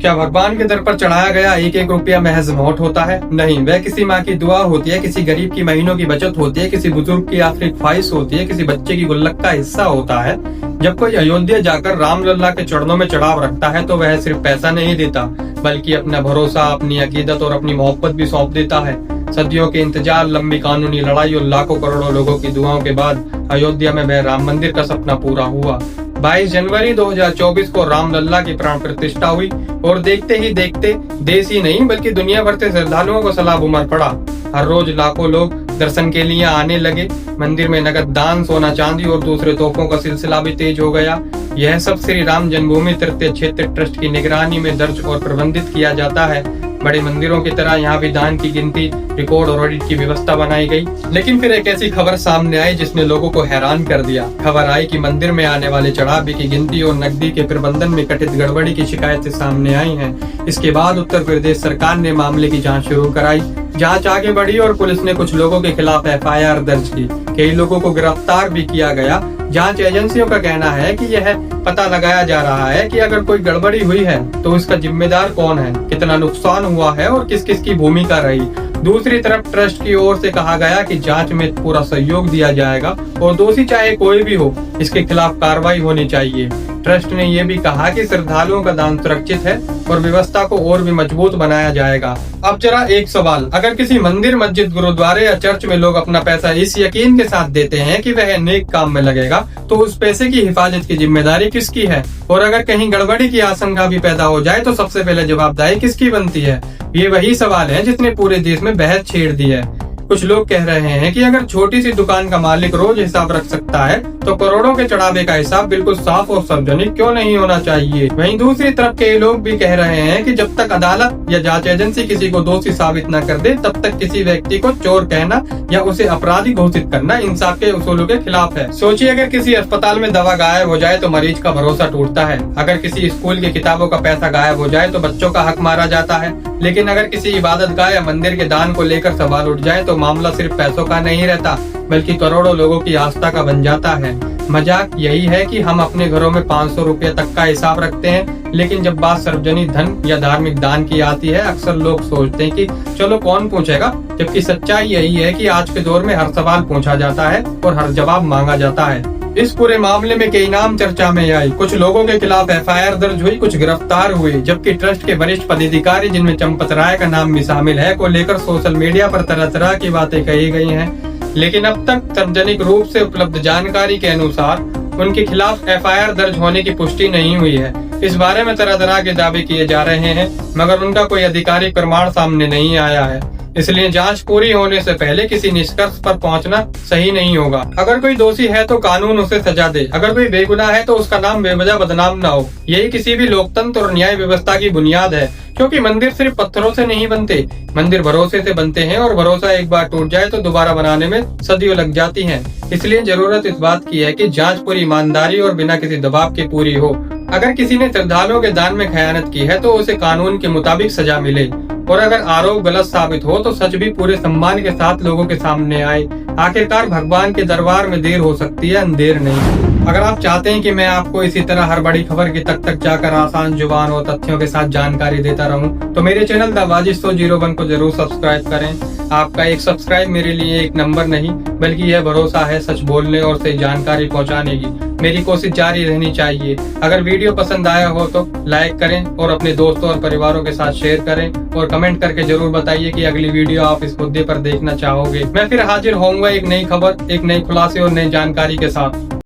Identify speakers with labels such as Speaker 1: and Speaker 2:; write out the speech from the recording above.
Speaker 1: क्या भगवान के दर पर चढ़ाया गया एक एक रुपया महज नोट होता है? नहीं, वह किसी माँ की दुआ होती है, किसी गरीब की महीनों की बचत होती है, किसी बुजुर्ग की आखिरी ख्वाहिश होती है, किसी बच्चे की गुल्लक का हिस्सा होता है। जब कोई अयोध्या जाकर रामलल्ला के चरणों में चढ़ाव रखता है तो वह सिर्फ पैसा नहीं देता, बल्कि अपना भरोसा, अपनी अकीदत और अपनी मोहब्बत भी सौंप देता है। सदियों के इंतजार, लंबी कानूनी लड़ाई और लाखों करोड़ों लोगों की दुआओं के बाद अयोध्या में वह राम मंदिर का सपना पूरा हुआ। 22 जनवरी 2024 को रामलल्ला की प्राण प्रतिष्ठा हुई और देखते ही देखते देश ही नहीं बल्कि दुनिया भर से श्रद्धालुओं को सैलाब उमड़ पड़ा। हर रोज लाखों लोग दर्शन के लिए आने लगे। मंदिर में नगद दान, सोना चांदी और दूसरे तोहफों का सिलसिला भी तेज हो गया। यह सब श्री राम जन्मभूमि तीर्थ क्षेत्र ट्रस्ट की निगरानी में दर्ज और प्रबंधित किया जाता है। बड़े मंदिरों की तरह यहाँ भी दान की गिनती, रिकॉर्ड और ऑडिट की व्यवस्था बनाई गई। लेकिन फिर एक ऐसी खबर सामने आई जिसने लोगों को हैरान कर दिया। खबर आई कि मंदिर में आने वाले चढ़ावे की गिनती और नकदी के प्रबंधन में कथित गड़बड़ी की शिकायतें सामने आई हैं। इसके बाद उत्तर प्रदेश सरकार ने मामले की जांच शुरू कराई। जांच आगे बढ़ी और पुलिस ने कुछ लोगों के खिलाफ FIR दर्ज की। कई लोगों को गिरफ्तार भी किया गया। जांच एजेंसियों का कहना है कि यह पता लगाया जा रहा है कि अगर कोई गड़बड़ी हुई है तो इसका जिम्मेदार कौन है, कितना नुकसान हुआ है और किस किस की भूमिका रही। दूसरी तरफ ट्रस्ट की ओर से कहा गया कि जांच में पूरा सहयोग दिया जाएगा और दोषी चाहे कोई भी हो, इसके खिलाफ कार्रवाई होनी चाहिए। ट्रस्ट ने यह भी कहा कि श्रद्धालुओं का दान सुरक्षित है और व्यवस्था को और भी मजबूत बनाया जाएगा। अब जरा एक सवाल, अगर किसी मंदिर, मस्जिद, गुरुद्वारे या चर्च में लोग अपना पैसा इस यकीन के साथ देते हैं कि वह नेक काम में लगेगा, तो उस पैसे की हिफाजत की जिम्मेदारी किसकी है? और अगर कहीं गड़बड़ी की आशंका भी पैदा हो जाए तो सबसे पहले जवाबदारी किसकी बनती है? ये वही सवाल है जिसने पूरे देश में बहस छेड़ दी है। कुछ लोग कह रहे हैं कि अगर छोटी सी दुकान का मालिक रोज हिसाब रख सकता है तो करोड़ों के चढ़ावे का हिसाब बिल्कुल साफ और सार्वजनिक क्यों नहीं होना चाहिए। वहीं दूसरी तरफ कई लोग भी कह रहे हैं कि जब तक अदालत या जांच एजेंसी किसी को दोषी साबित न कर दे तब तक किसी व्यक्ति को चोर कहना या उसे अपराधी घोषित करना इंसाफ के उसूलों के खिलाफ है। सोचिए, अगर किसी अस्पताल में दवा गायब हो जाए तो मरीज का भरोसा टूटता है। अगर किसी स्कूल की किताबों का पैसा गायब हो जाए तो बच्चों का हक मारा जाता है। लेकिन अगर किसी इबादत गाह या मंदिर के दान को लेकर सवाल उठ जाए तो मामला सिर्फ पैसों का नहीं रहता बल्कि करोड़ों लोगों की आस्था का बन जाता है। मजाक यही है कि हम अपने घरों में 500 रुपए तक का हिसाब रखते हैं, लेकिन जब बात सार्वजनिक धन या धार्मिक दान की आती है अक्सर लोग सोचते हैं कि चलो कौन पूछेगा, जबकि सच्चाई यही है कि आज के दौर में हर सवाल पूछा जाता है और हर जवाब मांगा जाता है। इस पूरे मामले में कई नाम चर्चा में आए। कुछ लोगों के खिलाफ FIR दर्ज हुई, कुछ गिरफ्तार हुए, जबकि ट्रस्ट के वरिष्ठ पदाधिकारी, जिनमें चंपत राय का नाम भी शामिल है, को लेकर सोशल मीडिया पर तरह तरह की बातें कही गई हैं। लेकिन अब तक सार्वजनिक रूप से उपलब्ध जानकारी के अनुसार उनके खिलाफ FIR दर्ज होने की पुष्टि नहीं हुई है। इस बारे में तरह तरह के दावे किए जा रहे हैं, मगर उनका कोई आधिकारिक प्रमाण सामने नहीं आया है। इसलिए जांच पूरी होने से पहले किसी निष्कर्ष पर पहुंचना सही नहीं होगा। अगर कोई दोषी है तो कानून उसे सजा दे, अगर कोई बेगुनाह है तो उसका नाम बेवजह बदनाम न हो। यही किसी भी लोकतंत्र और न्याय व्यवस्था की बुनियाद है, क्योंकि मंदिर सिर्फ पत्थरों से नहीं बनते, मंदिर भरोसे से बनते हैं और भरोसा एक बार टूट जाए तो दोबारा बनाने में सदियों लग जाती हैं। इसलिए जरूरत इस बात की है कि जांच पूरी ईमानदारी और बिना किसी दबाव के पूरी हो। अगर किसी ने श्रद्धालुओं के दान में खयानत की है तो उसे कानून के मुताबिक सजा मिले, और अगर आरोप गलत साबित हो तो सच भी पूरे सम्मान के साथ लोगों के सामने आए। आखिरकार भगवान के दरबार में देर हो सकती है, अंधेर नहीं। अगर आप चाहते हैं कि मैं आपको इसी तरह हर बड़ी खबर की तक जाकर आसान जुबान और तथ्यों के साथ जानकारी देता रहूं, तो मेरे चैनल द वाजिश 01 को जरूर सब्सक्राइब करें। आपका एक सब्सक्राइब मेरे लिए एक नंबर नहीं बल्कि यह भरोसा है सच बोलने और सही जानकारी पहुंचाने की। मेरी कोशिश जारी रहनी चाहिए। अगर वीडियो पसंद आया हो तो लाइक करें और अपने दोस्तों और परिवारों के साथ शेयर करें, और कमेंट करके जरूर बताइए कि अगली वीडियो आप इस मुद्दे पर देखना चाहोगे। मैं फिर हाजिर होऊंगा एक नई खबर, एक नई खुलासे और नई जानकारी के साथ।